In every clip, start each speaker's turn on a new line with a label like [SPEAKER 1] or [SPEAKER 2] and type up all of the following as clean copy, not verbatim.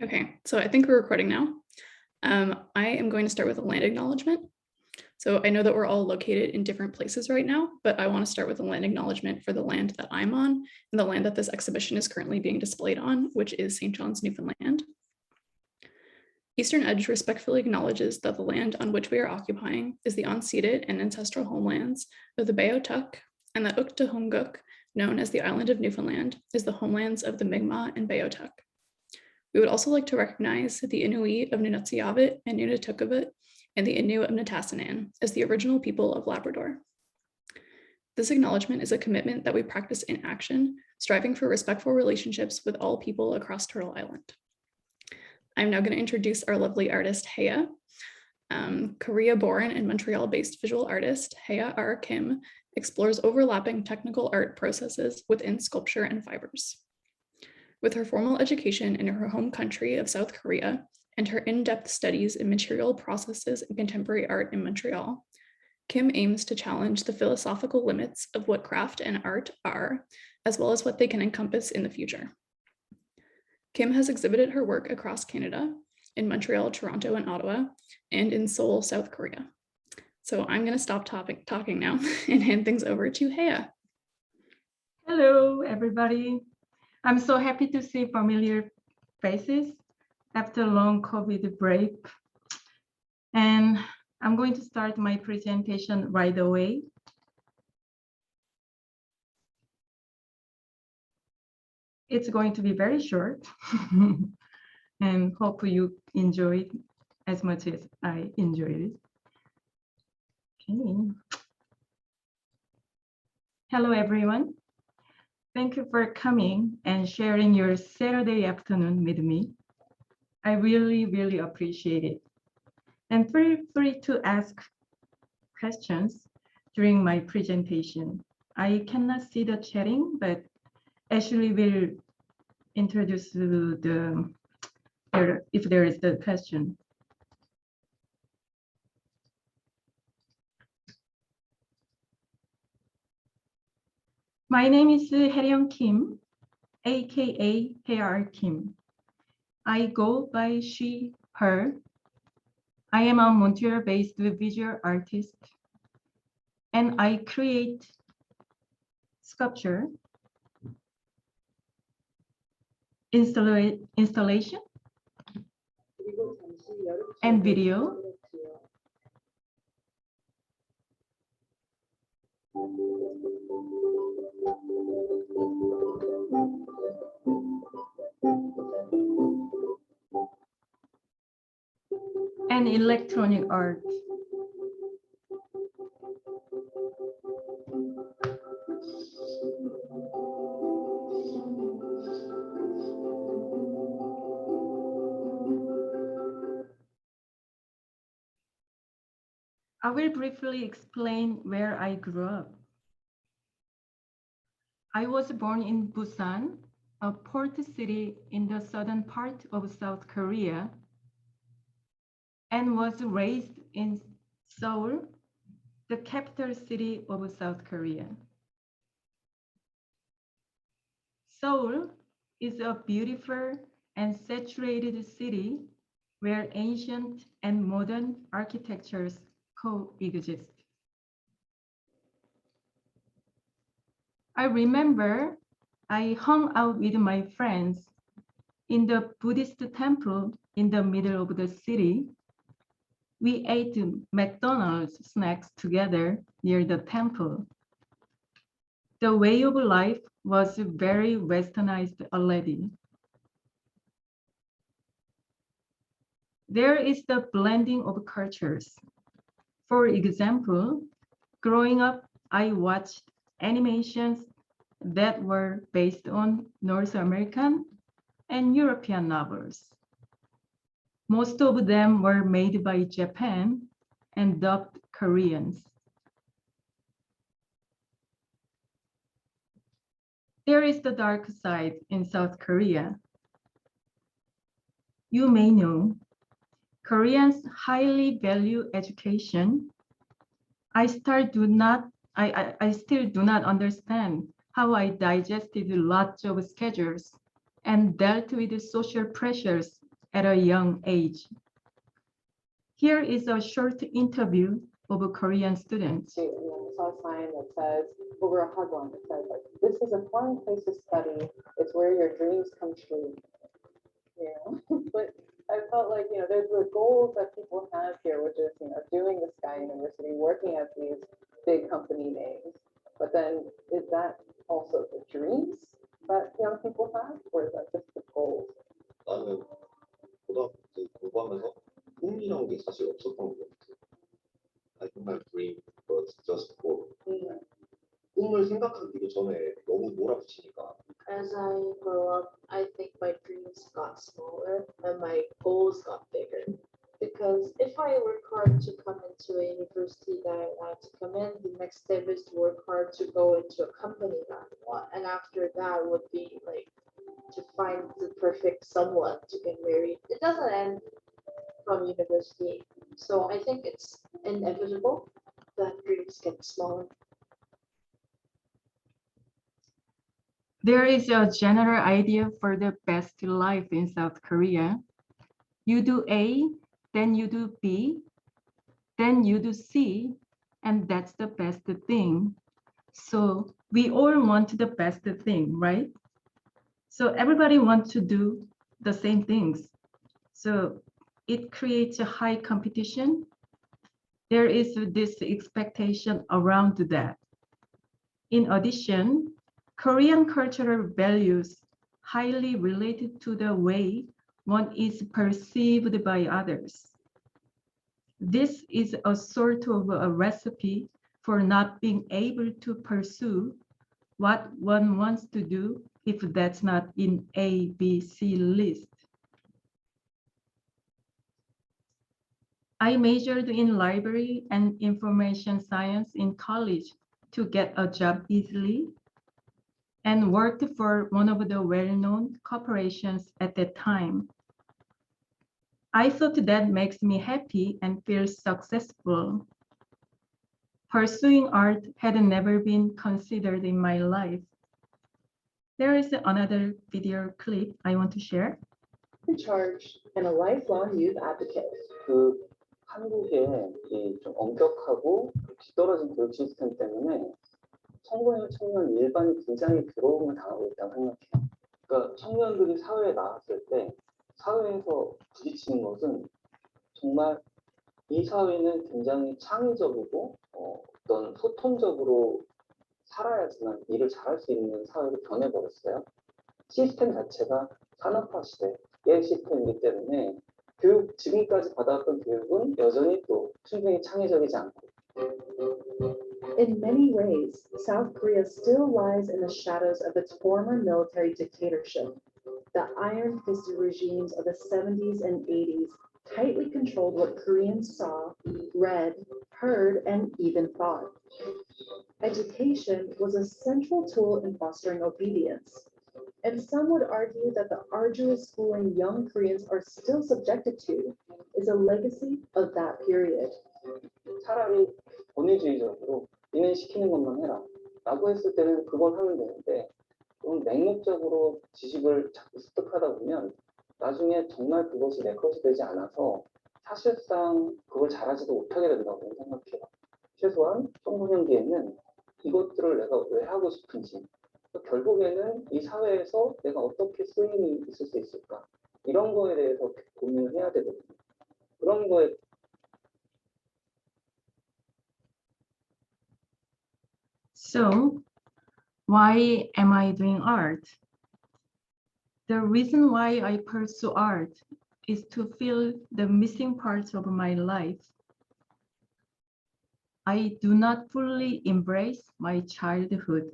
[SPEAKER 1] Okay, so I think we're recording now. I am going to start with a land acknowledgement. So I know that we're all located in different places right now, but I want to start with a land acknowledgement for the land that I'm on and the land that this exhibition is currently being displayed on, which is St. John's, Newfoundland. Eastern Edge respectfully acknowledges that the land on which we are occupying is the unceded and ancestral homelands of the Beothuk, and that Uktahunguk, known as the island of Newfoundland, is the homelands of the Mi'kmaq and Beothuk. We would also like to recognize the Inuit of Nunatsiavut and Nunatukavut and the Innu of Nitassinan as the original people of Labrador. This acknowledgement is a commitment that we practice in action, striving for respectful relationships with all people across Turtle Island. I'm now going to introduce our lovely artist, Hea. Korea-born and Montreal-based visual artist, Hea R. Kim, explores overlapping technical art processes within sculpture and fibers. With her formal education in her home country of South Korea and her in-depth studies in material processes and contemporary art in Montreal, Kim aims to challenge the philosophical limits of what craft and art are, as well as what they can encompass in the future. Kim has exhibited her work across Canada, in Montreal, Toronto, and Ottawa, and in Seoul, South Korea. So I'm going to stop talking now and hand things over to Hea.
[SPEAKER 2] Hello, everybody. I'm so happy to see familiar faces after a long COVID break. And I'm going to start my presentation right away. It's going to be very short and hope you enjoy it as much as I enjoyed it. Okay. Hello, everyone. Thank you for coming and sharing your Saturday afternoon with me. I really appreciate it. And feel free to ask questions during my presentation. I cannot see the chatting, but Ashley will introduce if there is the question. My name is Hye-ryung Kim, aka Hye Kim. I go by she, her. I am a Montreal-based visual artist, and I create sculpture, installation, and video. And electronic art. I will briefly explain where I grew up. I was born in Busan, a port city in the southern part of South Korea, and was raised in Seoul, the capital city of South Korea. Seoul is a beautiful and saturated city where ancient and modern architectures coexist. I remember I hung out with my friends in the Buddhist temple in the middle of the city. We ate McDonald's snacks together near the temple. The way of life was very westernized already. There is the blending of cultures. For example, growing up, I watched animations that were based on North American and European novels. Most of them were made by Japan and dubbed Koreans. There is the dark side in South Korea. You may know, Koreans highly value education. I still do not understand how I digested lots of schedules and dealt with social pressures at a young age. Here is a short interview of a Korean student.
[SPEAKER 3] And I saw a sign that says, over a hagwon, it says, like, this is a fun place to study. It's where your dreams come true. You know, but I felt like, you know, there's the goals that people have here, which is, you know, doing the Sky University, working at these big company names. But then is that also the dreams that young people have, or is that just the goals?
[SPEAKER 4] 나는 고등학교 때 공부하면서 꿈이란 게 사실 없었던 것 같아. I think my dream was just for 꿈을 생각하기도 전에 너무 몰아붙이니까.
[SPEAKER 5] As I grow up, I think my dreams got smaller and my goals got bigger. Because if I work hard to come into a university that I wanted to come in, the next step is to work hard to go into a company that I want. And after that would be like to find the perfect someone to get married. It doesn't end from university. So I think it's inevitable that dreams get smaller.
[SPEAKER 2] There is a general idea for the best life in South Korea. You do A, then you do B, then you do C, and that's the best thing. So we all want the best thing, right? So everybody wants to do the same things. So it creates a high competition. There is this expectation around that. In addition, Korean cultural values highly related to the way one is perceived by others. This is a sort of a recipe for not being able to pursue what one wants to do if that's not in A, B, C list. I majored in library and information science in college to get a job easily, and worked for one of the well-known corporations at that time. I thought that makes me happy and feel successful. Pursuing art had never been considered in my life. There is another video clip I want to share.
[SPEAKER 3] In charge and a lifelong youth advocate.
[SPEAKER 6] 그 한국의 이 좀 엄격하고 뒤떨어진 교육 시스템 때문에 청소년 청년 일반이 굉장히 괴로움을 당하고 있다고 생각해요. 그러니까 청년들이 사회에 나왔을 때 사회에서 부딪히는 것은 정말 이 사회는 굉장히 창의적이고 어떤 소통적으로 살아야지만 일을 잘할 수 있는 사회로 변해버렸어요. 시스템 자체가 산업화 시대의 시스템이기 때문에 교육, 지금까지 받아왔던 교육은 여전히 또 충분히 창의적이지 않고.
[SPEAKER 3] In many ways, South Korea still lies in the shadows of its former military dictatorship. The iron fisted regimes of the 70s and 80s tightly controlled what Koreans saw, read, heard, and even thought. Education was a central tool in fostering obedience. And some would argue that the arduous schooling young Koreans are still subjected to is a legacy of that period.
[SPEAKER 6] 차라리 권위주의적으로 니네 시키는 것만 해라 라고 했을 때는 그걸 하면 되는데 좀 맹목적으로 지식을 자꾸 습득하다 보면 나중에 정말 그것이 내 것이 되지 않아서 사실상 그걸 잘하지도 못하게 된다고 생각해요. 최소한 청소년기에는 이것들을 내가 왜 하고 싶은지 결국에는 이 사회에서 내가 어떻게 쓰임이 있을 수 있을까 이런 거에 대해서 고민을 해야 되거든요. 그런 거에
[SPEAKER 2] So, why am I doing art? The reason why I pursue art is to fill the missing parts of my life. I do not fully embrace my childhood,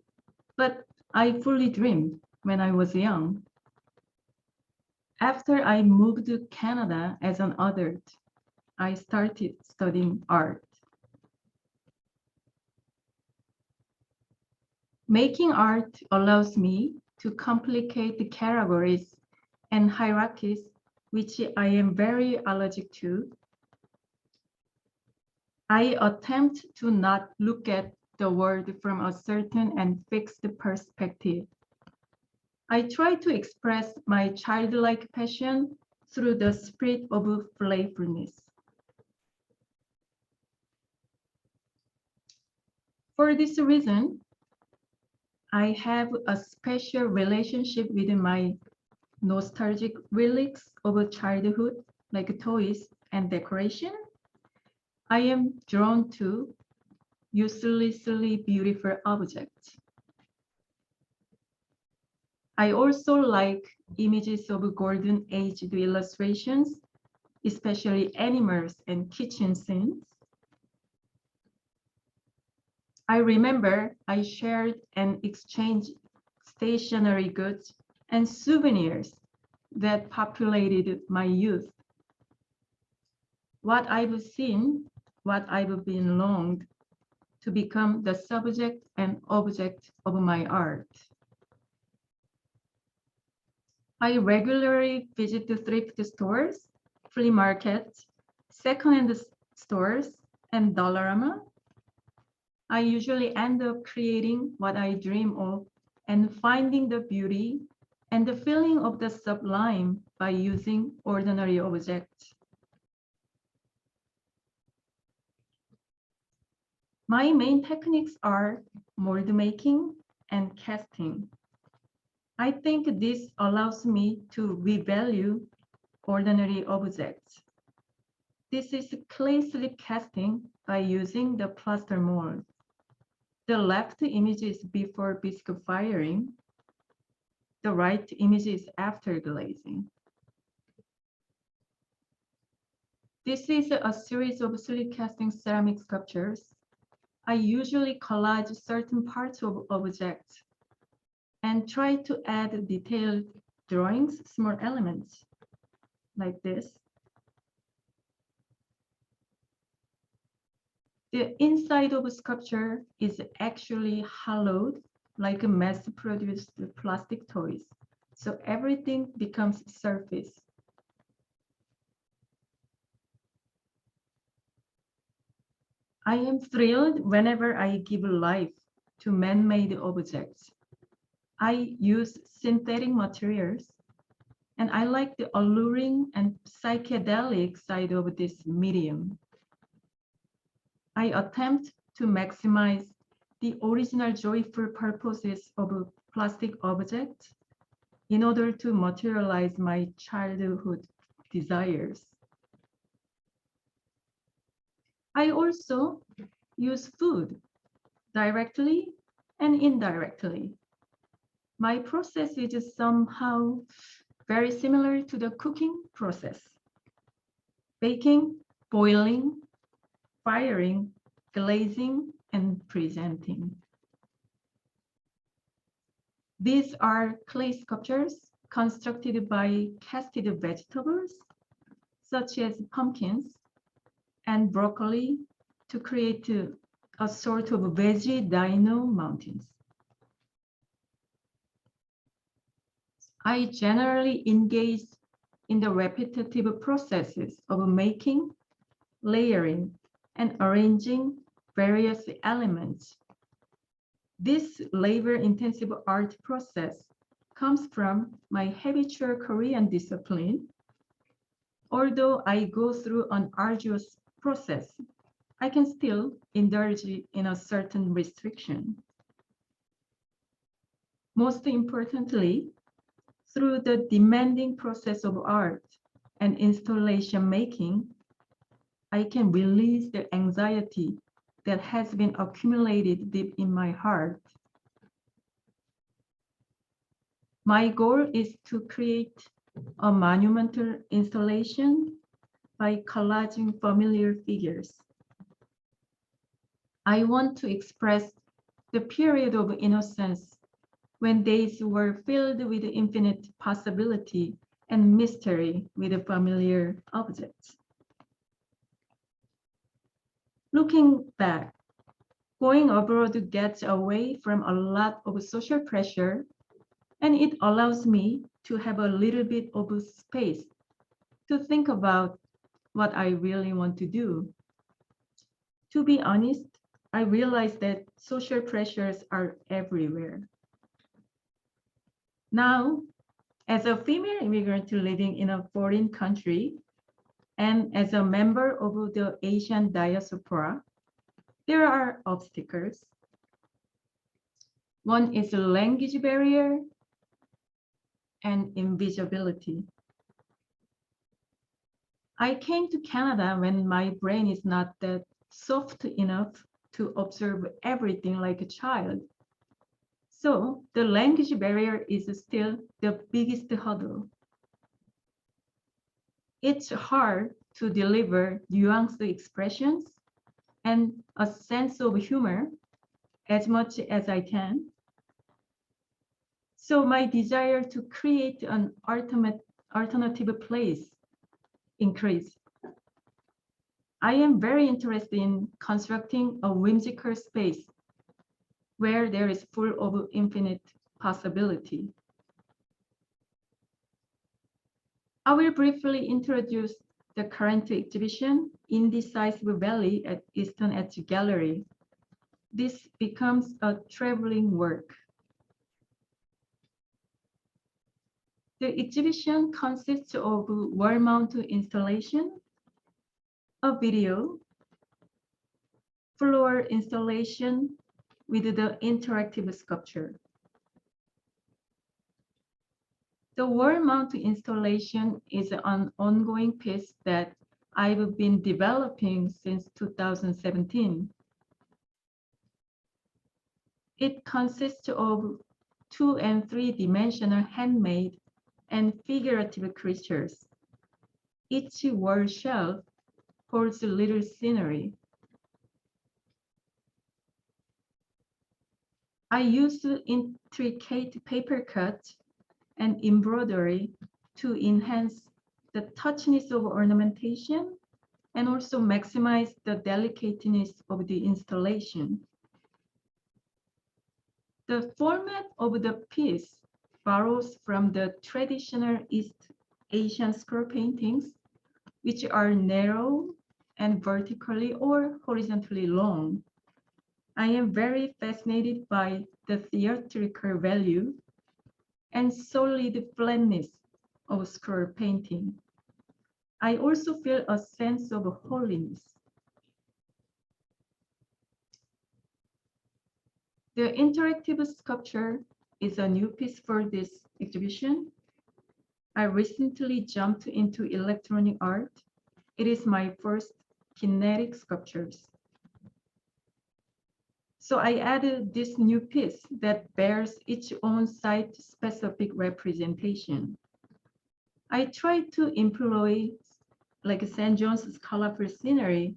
[SPEAKER 2] but I fully dreamed when I was young. After I moved to Canada as an adult, I started studying art. Making art allows me to complicate the categories and hierarchies, which I am very allergic to. I attempt to not look at the world from a certain and fixed perspective. I try to express my childlike passion through the spirit of playfulness. For this reason, I have a special relationship with my nostalgic relics of childhood, like toys and decoration. I am drawn to uselessly beautiful objects. I also like images of golden age illustrations, especially animals and kitchen scenes. I remember I shared and exchanged stationery goods and souvenirs that populated my youth. What I've seen, what I've been longed to become the subject and object of my art. I regularly visit the thrift stores, flea markets, second-hand stores, and Dollarama. I usually end up creating what I dream of and finding the beauty and the feeling of the sublime by using ordinary objects. My main techniques are mold making and casting. I think this allows me to revalue ordinary objects. This is clay slip casting by using the plaster mold. The left image is before biscuit firing. The right image is after glazing. This is a series of slip casting ceramic sculptures. I usually collage certain parts of objects and try to add detailed drawings, small elements like this. The inside of a sculpture is actually hollowed like a mass-produced plastic toys, so everything becomes surface. I am thrilled whenever I give life to man-made objects. I use synthetic materials, and I like the alluring and psychedelic side of this medium. I attempt to maximize the original joyful purposes of a plastic object in order to materialize my childhood desires. I also use food directly and indirectly. My process is somehow very similar to the cooking process. Baking, boiling, firing, glazing, and presenting. These are clay sculptures constructed by casted vegetables, such as pumpkins and broccoli, to create a sort of veggie dino mountains. I generally engage in the repetitive processes of making, layering, and arranging various elements. This labor-intensive art process comes from my habitual Korean discipline. Although I go through an arduous process, I can still indulge in a certain restriction. Most importantly, through the demanding process of art and installation making, I can release the anxiety that has been accumulated deep in my heart. My goal is to create a monumental installation by collaging familiar figures. I want to express the period of innocence when days were filled with infinite possibility and mystery with familiar objects. Looking back, going abroad gets away from a lot of social pressure, and it allows me to have a little bit of space to think about what I really want to do. To be honest, I realize that social pressures are everywhere. Now, As a female immigrant living in a foreign country, and as a member of the Asian diaspora, there are obstacles. One is a language barrier and invisibility. I came to Canada when my brain is not that soft enough to observe everything like a child. So the language barrier is still the biggest hurdle. It's hard to deliver nuanced expressions and a sense of humor as much as I can. So my desire to create an alternative place increased. I am very interested in constructing a whimsical space where there is full of infinite possibility. I will briefly introduce the current exhibition, Indecisive Valley at Eastern Edge Gallery. This becomes a traveling work. The exhibition consists of wall-mounted installation, a video, floor installation with the interactive sculpture. The wall-mounted installation is an ongoing piece that I've been developing since 2017. It consists of 2- and 3-dimensional handmade and figurative creatures. Each wall shelf holds a little scenery. I used intricate paper cuts and embroidery to enhance the touchiness of ornamentation and also maximize the delicateness of the installation. The format of the piece borrows from the traditional East Asian scroll paintings, which are narrow and vertically or horizontally long. I am very fascinated by the theatrical value and solid flatness of scroll painting. I also feel a sense of holiness. The interactive sculpture is a new piece for this exhibition. I recently jumped into electronic art. It is my first kinetic sculptures. So I added this new piece that bears its own site-specific representation. I tried to employ like St. John's colorful scenery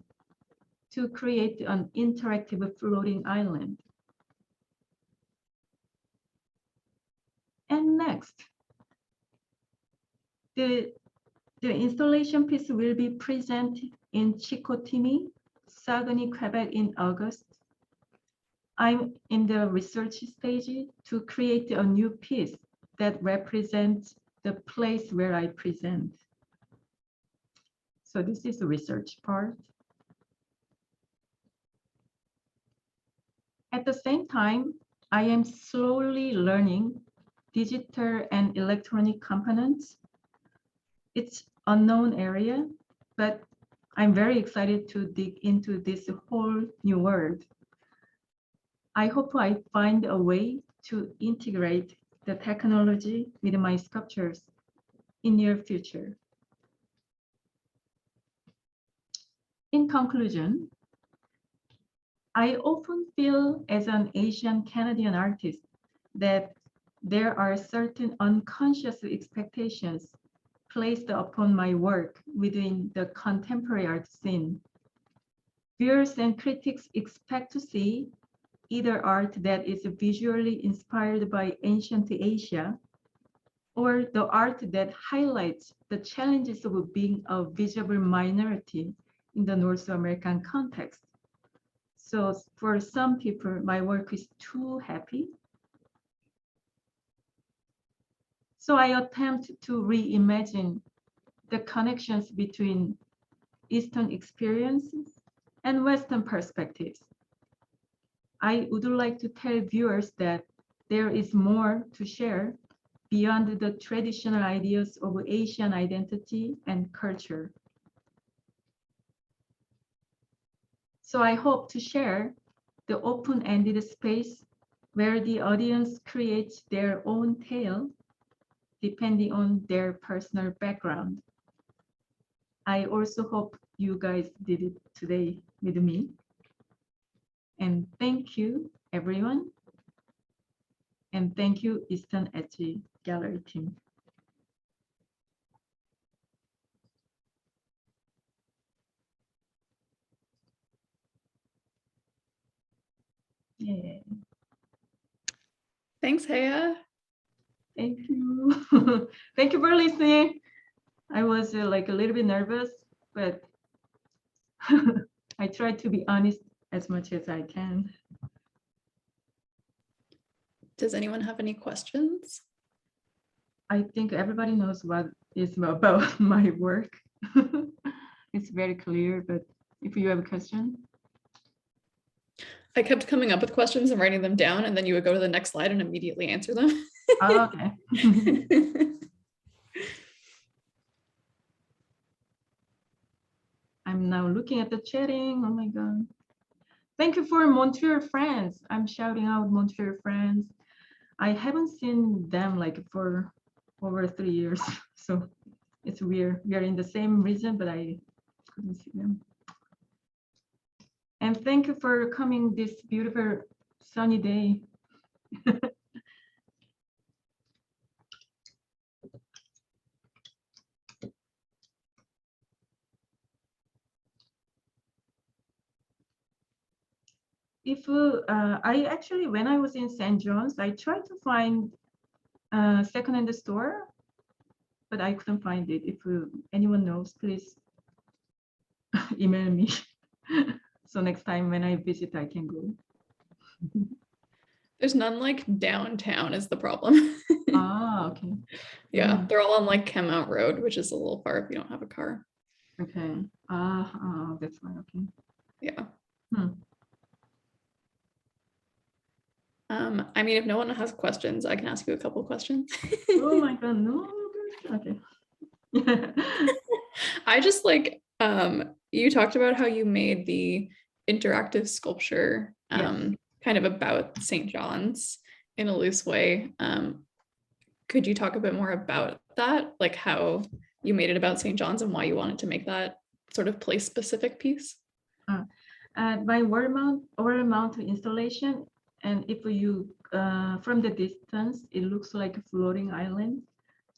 [SPEAKER 2] to create an interactive floating island. And next, the installation piece will be presented in Chicoutimi, Saguenay, Quebec in August. I'm in the research stage to create a new piece that represents the place where I present. So this is the research part. At the same time, I am slowly learning digital and electronic components. It's an unknown area, but I'm very excited to dig into this whole new world. I hope I find a way to integrate the technology with my sculptures in near future. In conclusion, I often feel as an Asian Canadian artist that there are certain unconscious expectations placed upon my work within the contemporary art scene. Viewers and critics expect to see either art that is visually inspired by ancient Asia, or the art that highlights the challenges of being a visible minority in the North American context. So for some people, my work is too happy. So I attempt to reimagine the connections between Eastern experiences and Western perspectives. I would like to tell viewers that there is more to share beyond the traditional ideas of Asian identity and culture. So I hope to share the open-ended space where the audience creates their own tale depending on their personal background. I also hope you guys did it today with me. And thank you, everyone. And thank you, Eastern Edge Gallery team. Yeah,
[SPEAKER 1] Thanks, Haya.
[SPEAKER 2] thank you. Thank you for listening. I was like a little bit nervous, but I tried to be honest as much as I can.
[SPEAKER 1] Does anyone have any questions?
[SPEAKER 2] I think everybody knows what is about my work. It's very clear, but if you have a question.
[SPEAKER 1] I kept coming up with questions and writing them down, and then you would go to the next slide and immediately answer them.
[SPEAKER 2] Oh, okay. I'm now looking at the chatting. Oh my God. Thank you for Montreal friends. I'm shouting out Montreal friends. I haven't seen them like for over 3 years. So it's weird. We are in the same region, but I couldn't see them. And thank you for coming this beautiful sunny day. If I actually, when I was in St. John's, I tried to find a second-hand store, but I couldn't find it. If anyone knows, please email me. So next time when I visit, I can go.
[SPEAKER 1] There's none like downtown is the problem.
[SPEAKER 2] Ah, okay.
[SPEAKER 1] Yeah,
[SPEAKER 2] Mm.
[SPEAKER 1] they're all on like Kemount Road, which is a little far if you don't have a car.
[SPEAKER 2] Okay. That's fine. Okay.
[SPEAKER 1] Yeah.
[SPEAKER 2] Hmm.
[SPEAKER 1] I mean, if no one has questions, I can ask you a couple questions.
[SPEAKER 2] Oh my God, no. Okay.
[SPEAKER 1] I just like, you talked about how you made the interactive sculpture
[SPEAKER 2] Yes.
[SPEAKER 1] kind of about St. John's in a loose way. Could you talk a bit more about that? Like how you made it about St. John's and why you wanted to make that sort of place specific piece?
[SPEAKER 2] My wall mount installation, and if you from the distance, it looks like a floating island.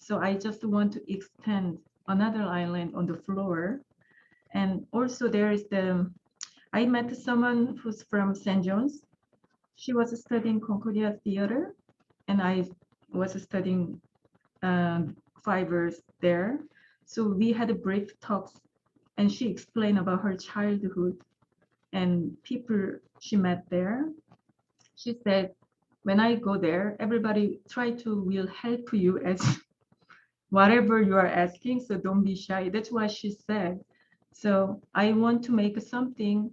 [SPEAKER 2] So I just want to extend another island on the floor. And also there is I met someone who's from St. John's. She was studying Concordia Theater, and I was studying fibers there. So we had a brief talks, and she explained about her childhood and people she met there. She said, when I go there, everybody will help you as whatever you are asking, so don't be shy. That's what she said. So I want to make something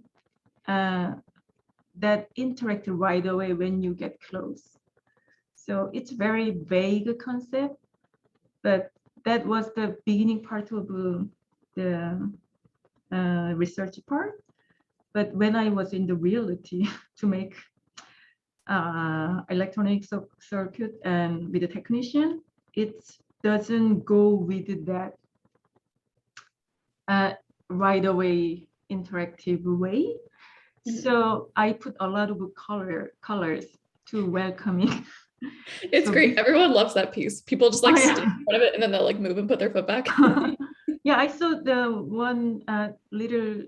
[SPEAKER 2] that interact right away when you get close. So it's very vague concept, but that was the beginning part of the research part. But when I was in the reality to make electronic circuit and with the technician, it doesn't go with that right away interactive way. So I put a lot of colors to welcoming.
[SPEAKER 1] It's
[SPEAKER 2] So
[SPEAKER 1] great. Everyone loves that piece. People just like
[SPEAKER 2] Oh, yeah.
[SPEAKER 1] stand in front of it and then they'll like move and put their foot back.
[SPEAKER 2] Yeah, I saw the one little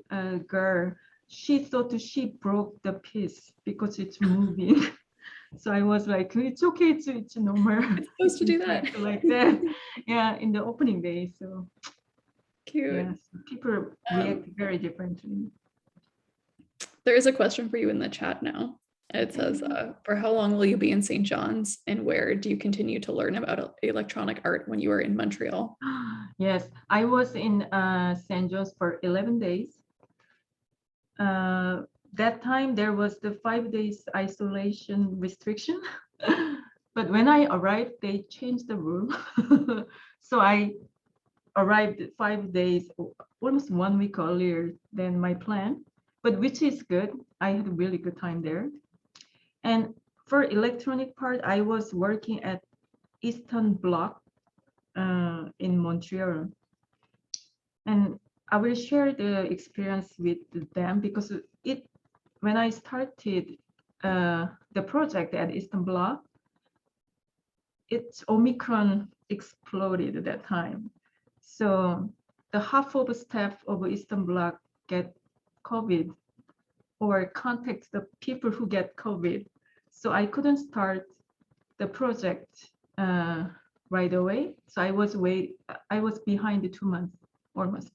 [SPEAKER 2] girl. She thought she broke the piece because it's moving. So I was like, it's okay, it's normal.
[SPEAKER 1] It's supposed to do that.
[SPEAKER 2] Interact like that. Yeah, in the opening day. So
[SPEAKER 1] Cute.
[SPEAKER 2] yes, people react very differently.
[SPEAKER 1] There is a question for you in the chat now. It says, for how long will you be in St. John's and where do you continue to learn about electronic art when you are in Montreal?
[SPEAKER 2] Yes, I was in St. John's for 11 days. That time there was the 5 days isolation restriction, But when I arrived, they changed the rule. So I arrived 5 days, almost 1 week earlier than my plan, but which is good. I had a really good time there. And for electronic part, I was working at Eastern Bloc in Montreal. And I will share the experience with them because when I started the project at Eastern Bloc, it's Omicron exploded at that time. So the half of the staff of Eastern Bloc get COVID or contact the people who get COVID. So I couldn't start the project right away. So I was behind the 2 months almost.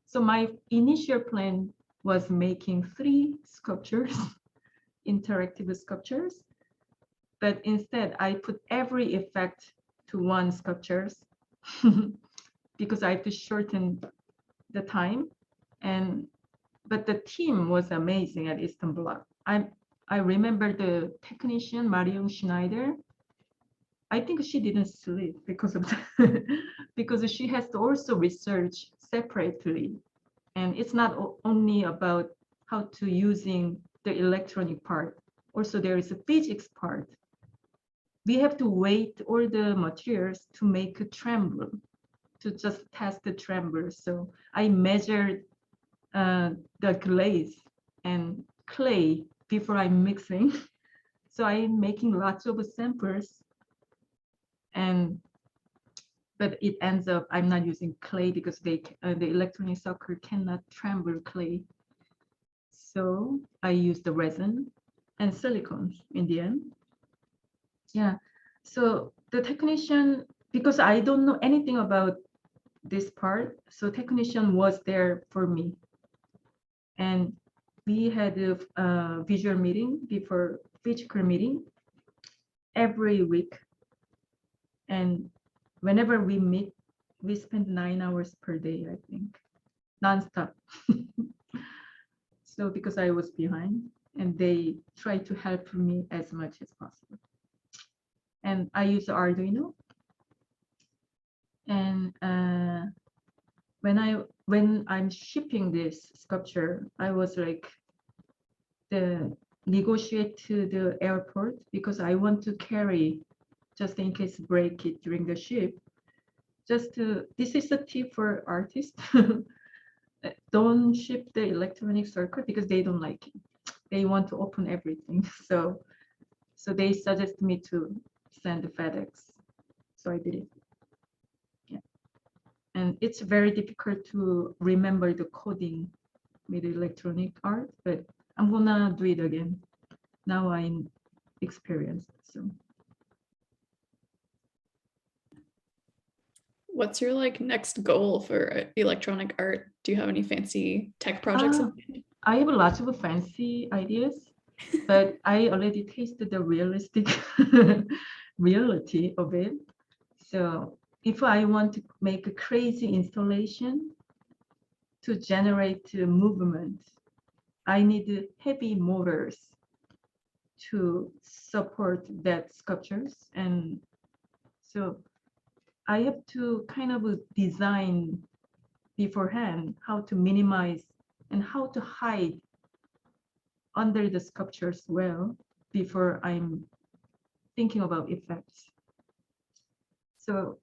[SPEAKER 2] So my initial plan was making 3 sculptures, interactive sculptures. But instead, I put every effect to 1 sculptures because I have to shorten the time. But the team was amazing at Eastern Bloc. I remember the technician, Marion Schneider. I think she didn't sleep because of that, because she has to also research separately. And it's not only about how to using the electronic part. Also, there is a physics part. We have to weight all the materials to make a tremble, to just test the tremble. So I measured the glaze and clay before I'm mixing. So I'm making lots of samples, but it ends up I'm not using clay because the electronic sucker cannot tremble clay. So I use the resin and silicones in the end. Yeah. So the technician, because I don't know anything about this part, so technician was there for me. And we had a visual meeting before physical meeting every week. And whenever we meet, we spend 9 hours per day, I think, nonstop. So because I was behind, and they tried to help me as much as possible. And I use Arduino. And when I'm shipping this sculpture, I was like negotiate to the airport because I want to carry just in case break it during the ship. This is a tip for artists. Don't ship the electronic circuit because they don't like it. They want to open everything. So they suggest me to send the FedEx. So I did it. Yeah. And it's very difficult to remember the coding with electronic art, but I'm gonna do it again. Now I'm experienced. So
[SPEAKER 1] What's your next goal for electronic art? Do you have any fancy tech projects?
[SPEAKER 2] I have lots of fancy ideas, but I already tasted the realistic reality of it. So if I want to make a crazy installation to generate movement, I need heavy motors to support that sculptures. And so I have to kind of design beforehand how to minimize and how to hide under the sculptures well before I'm thinking about effects. So,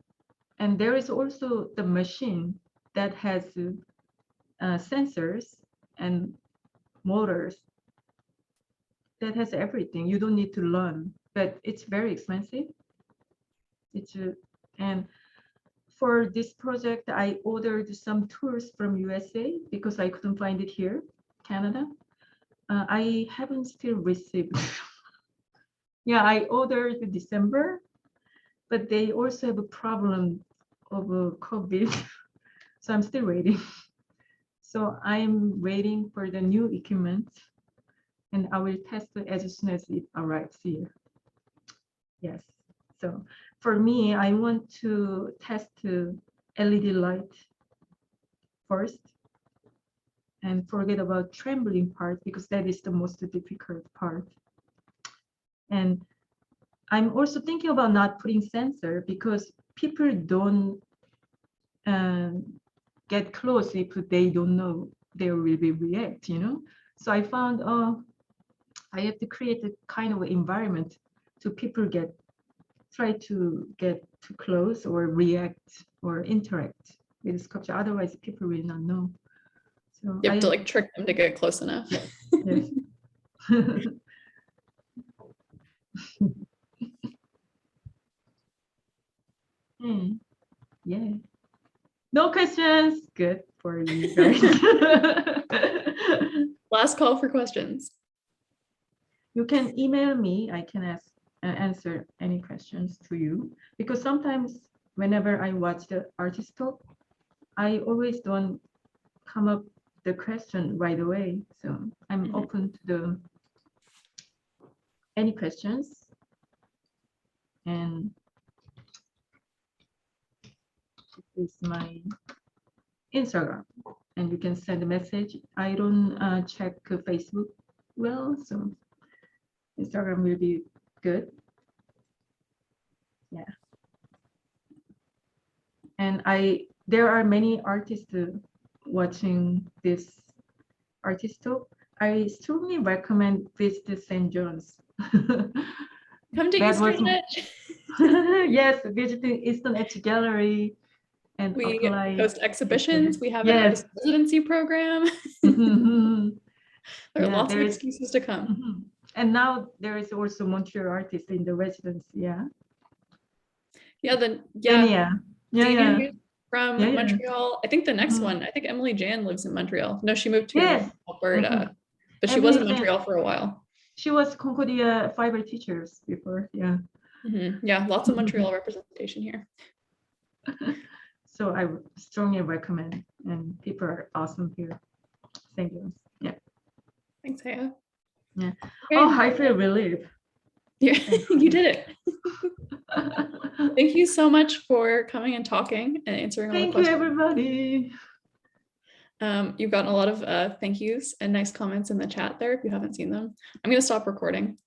[SPEAKER 2] and there is also the machine that has sensors and motors that has everything. You don't need to learn, but it's very expensive. And for this project, I ordered some tools from USA because I couldn't find it here, Canada. I haven't still received. Yeah, I ordered in December, but they also have a problem of COVID. So I'm still waiting. So I'm waiting for the new equipment and I will test it as soon as it arrives here. Yes. So for me, I want to test LED light first and forget about trembling part because that is the most difficult part. And I'm also thinking about not putting censor because people don't get close if they don't know they will be react, you know. So I found I have to create a kind of environment to people try to get too close or react or interact with sculpture. Otherwise, people will not know. So
[SPEAKER 1] You have to like trick them to get close enough.
[SPEAKER 2] yes. Yeah. No questions. Good for you guys.
[SPEAKER 1] Last call for questions.
[SPEAKER 2] You can email me. I can answer any questions to you because sometimes whenever I watch the artist talk, I always don't come up the question right away. So I'm
[SPEAKER 1] Mhm.
[SPEAKER 2] open to any questions. And this is my Instagram, and you can send a message. I don't check Facebook well, so Instagram will be good. Yeah. And there are many artists watching this artist talk. I strongly recommend visit St. John's.
[SPEAKER 1] Come to
[SPEAKER 2] That was
[SPEAKER 1] Eastern Edge.
[SPEAKER 2] yes, visiting Eastern Edge Gallery and
[SPEAKER 1] We
[SPEAKER 2] apply.
[SPEAKER 1] host exhibitions. We have an
[SPEAKER 2] Yes.
[SPEAKER 1] artist residency program.
[SPEAKER 2] Mhm.
[SPEAKER 1] There are
[SPEAKER 2] Yeah,
[SPEAKER 1] lots of
[SPEAKER 2] there is-
[SPEAKER 1] excuses to come.
[SPEAKER 2] Mhm. And now there is also Montreal artist in the residence. Yeah.
[SPEAKER 1] Yeah,
[SPEAKER 2] Yeah.
[SPEAKER 1] Dina from
[SPEAKER 2] Yeah, yeah.
[SPEAKER 1] Montreal. I think the next
[SPEAKER 2] Mhm.
[SPEAKER 1] one, I think Emily Jan lives in Montreal. No, she moved to
[SPEAKER 2] Yes.
[SPEAKER 1] Alberta,
[SPEAKER 2] Mhm.
[SPEAKER 1] but she was in
[SPEAKER 2] Emily Jan.
[SPEAKER 1] Montreal for a while.
[SPEAKER 2] She was Concordia fiber teachers before. Yeah.
[SPEAKER 1] Yeah, lots of Montreal representation here.
[SPEAKER 2] So I strongly recommend, and people are awesome here. Thank you. Yeah.
[SPEAKER 1] Thanks, Haya.
[SPEAKER 2] Yeah.
[SPEAKER 1] Okay.
[SPEAKER 2] Oh, I feel relieved.
[SPEAKER 1] Yeah, you did it. Thank you so much for coming and talking and answering all the
[SPEAKER 2] Thank you,
[SPEAKER 1] questions.
[SPEAKER 2] everybody.
[SPEAKER 1] You've gotten a lot of thank yous and nice comments in the chat there if you haven't seen them. I'm going to stop recording.